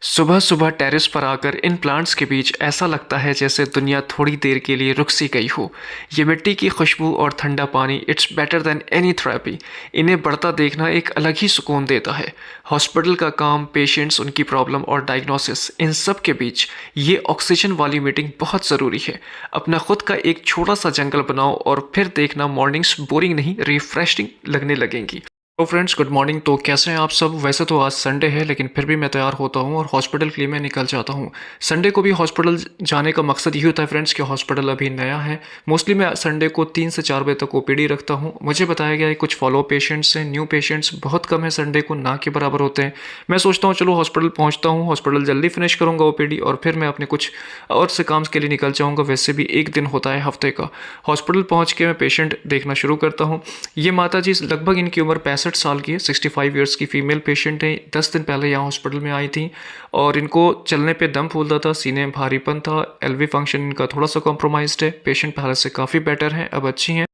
सुबह सुबह टेरेस पर आकर इन प्लांट्स के बीच ऐसा लगता है जैसे दुनिया थोड़ी देर के लिए रुक सी गई हो। ये मिट्टी की खुशबू और ठंडा पानी, it's better than any therapy. इन्हें बढ़ता देखना एक अलग ही सुकून देता है। हॉस्पिटल का काम, पेशेंट्स, उनकी प्रॉब्लम और डायग्नोसिस, इन सब के बीच ये ऑक्सीजन वाली मीटिंग बहुत ज़रूरी है। अपना खुद का एक छोटा सा जंगल बनाओ और फिर देखना मॉर्निंग्स बोरिंग नहीं, रिफ्रेशिंग लगने लगेंगी। तो फ्रेंड्स, गुड मॉर्निंग। तो कैसे हैं आप सब? वैसे तो आज संडे है, लेकिन फिर भी मैं तैयार होता हूं और हॉस्पिटल के लिए मैं निकल जाता हूं। संडे को भी हॉस्पिटल जाने का मकसद यही होता है फ्रेंड्स कि हॉस्पिटल अभी नया है। मोस्टली मैं संडे को 3 से 4 बजे तक ओपीडी रखता हूं। मुझे बताया गया है कुछ फॉलो पेशेंट्स हैं, न्यू पेशेंट्स बहुत कम है, संडे को ना के बराबर होते हैं। मैं सोचता हूँ चलो हॉस्पिटल पहुँचता हूँ, हॉस्पिटल जल्दी फिनिश करूँगा ओपीडी और फिर मैं अपने कुछ और से काम के लिए निकल जाऊँगा। वैसे भी एक दिन होता है हफ्ते का। हॉस्पिटल पहुँच के मैं पेशेंट देखना शुरू करता हूँ। ये माता जी लगभग इनकी उम्र 65 साल की है, 65 ईयर्स की फीमेल पेशेंट है। 10 दिन पहले यहाँ हॉस्पिटल में आई थी और इनको चलने पे दम फूलता था, सीने में भारीपन था, एलवी फंक्शन इनका थोड़ा सा कॉम्प्रोमाइज्ड है। पेशेंट पहले से काफ़ी बेटर हैं, अब अच्छी हैं।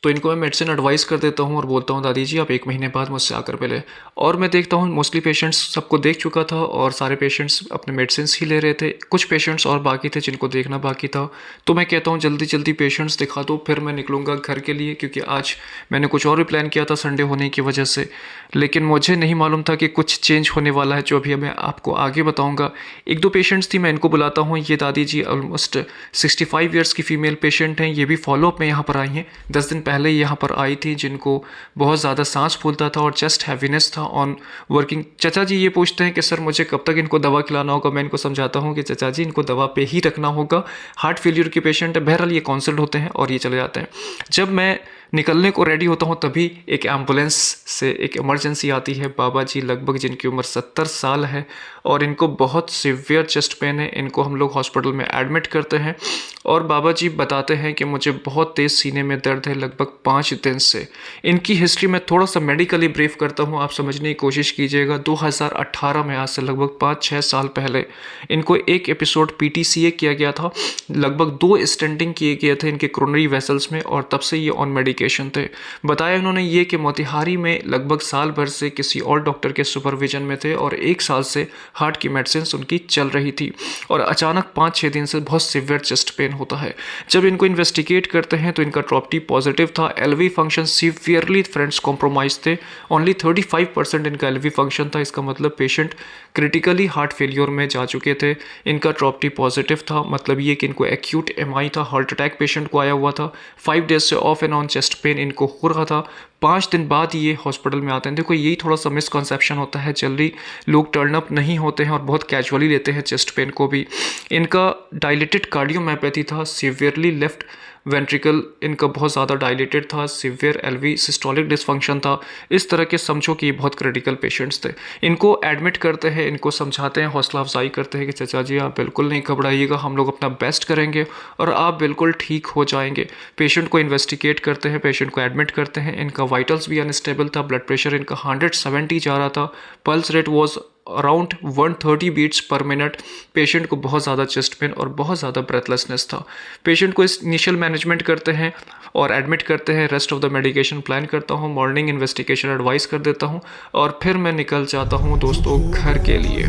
तो इनको मैं मेडिसिन एडवाइस कर देता हूँ और बोलता हूँ दादी जी आप 1 महीने बाद मुझसे आकर मिले। और मैं देखता हूँ मोस्टली पेशेंट्स सबको देख चुका था और सारे पेशेंट्स अपने मेडिसिन ही ले रहे थे। कुछ पेशेंट्स और बाकी थे जिनको देखना बाकी था। तो मैं कहता हूँ जल्दी जल्दी पेशेंट्स दिखा दो, फिर मैं निकलूँगा घर के लिए, क्योंकि आज मैंने कुछ और भी प्लान किया था संडे होने की वजह से। लेकिन मुझे नहीं मालूम था कि कुछ चेंज होने वाला है, जो अभी मैं आपको आगे बताऊँगा। 1-2 पेशेंट्स थी, मैं इनको बुलाता हूँ। ये दादी जी ऑलमोस्ट 65 ईयर्स की फ़ीमेल पेशेंट हैं। ये भी फॉलोअप में यहाँ पर आई हैं। 10 दिन पहले यहाँ पर आई थी, जिनको बहुत ज़्यादा सांस फूलता था और चेस्ट हैवीनेस था ऑन वर्किंग। चचा जी ये पूछते हैं कि सर मुझे कब तक इनको दवा खिलाना होगा। मैं इनको समझाता हूँ कि चचा जी इनको दवा पे ही रखना होगा, हार्ट फेलियर के पेशेंट है। बहरहाल ये कंसल्ट होते हैं और ये चले जाते हैं। जब मैं निकलने को रेडी होता हूँ तभी एक एम्बुलेंस से एक इमरजेंसी आती है। बाबा जी लगभग जिनकी उम्र 70 साल है और इनको बहुत सीवियर चेस्ट पेन है। इनको हम लोग हॉस्पिटल में एडमिट करते हैं और बाबा जी बताते हैं कि मुझे बहुत तेज़ सीने में दर्द है लगभग 5 दिन से। इनकी हिस्ट्री में थोड़ा सा मेडिकली ब्रीफ करता हूँ, आप समझने की कोशिश कीजिएगा। 2018 में, आज से लगभग 5-6 साल पहले, इनको एक एपिसोड PTCA किया गया था। लगभग 2 स्टेंटिंग किए गए थे इनके कोरोनरी वेसल्स में और तब से ये ऑन मेडिकेशन थे। बताया उन्होंने ये कि मोतिहारी में लगभग साल भर से किसी और डॉक्टर के सुपरविजन में थे और 1 साल से हार्ट की मेडिसिन उनकी चल रही थी और अचानक 5-6 दिन से बहुत सीवियर चेस्ट पेन होता है। जब इनको इन्वेस्टिगेट करते हैं तो इनका ट्रॉपटी पॉजिटिव था। LV function severely friends compromise थे। ओनली 35% इनका एलवी फंक्शन था। इसका मतलब पेशेंट क्रिटिकली हार्ट फेलियर में जा चुके थे। इनका ट्रॉपटी पॉजिटिव था, मतलब ये कि इनको एक्यूट MI था, हार्ट अटैक पेशेंट को आया हुआ था। 5 डेज से of and on chest pain इनको हो रहा था। 5 दिन बाद ये हॉस्पिटल में आते हैं। देखो यही थोड़ा सा मिसकंसेप्शन होता है, जल्दी लोग टर्न अप नहीं होते हैं और बहुत कैजुअली लेते हैं चेस्ट पेन को भी। इनका डायलेटेड कार्डियोमायोपैथी था, सीवियरली लेफ्ट वेंट्रिकल इनका बहुत ज़्यादा डायलेटेड था, सीवियर एलवी सिस्टोलिक डिसफंक्शन था। इस तरह के समझो कि ये बहुत क्रिटिकल पेशेंट्स थे। इनको एडमिट करते हैं, इनको समझाते हैं, हौसला अफजाई करते हैं कि चाचा जी आप बिल्कुल नहीं घबराइएगा, हम लोग अपना बेस्ट करेंगे और आप बिल्कुल ठीक हो जाएंगे। पेशेंट को इन्वेस्टिगेट करते हैं, पेशेंट को एडमिट करते हैं। इनका वाइटल्स भी अनस्टेबल था, ब्लड प्रेशर इनका 170 जा रहा था, pulse rate was around 130 beats per minute. Patient को बहुत ज़्यादा चेस्ट पेन और बहुत ज़्यादा ब्रेथलेसनेस था। पेशेंट को इस इनिशियल मैनेजमेंट करते हैं और एडमिट करते हैं। Rest of the medication plan करता हूँ, मॉर्निंग इन्वेस्टिगेशन एडवाइस कर देता हूँ और फिर मैं निकल जाता हूँ दोस्तों घर के लिए।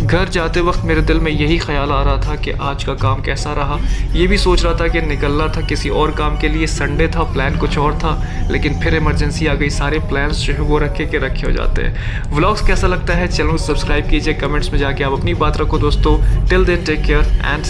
घर जाते वक्त मेरे दिल में यही ख्याल आ रहा था कि आज का काम कैसा रहा। ये भी सोच रहा था कि निकलना था किसी और काम के लिए, संडे था, प्लान कुछ और था, लेकिन फिर इमरजेंसी आ गई। सारे प्लान्स जो है वो रखे के रखे हो जाते हैं। व्लॉग्स कैसा लगता है चैनल सब्सक्राइब कीजिए, कमेंट्स में जाके आप अपनी बात रखो दोस्तों। Till then take care and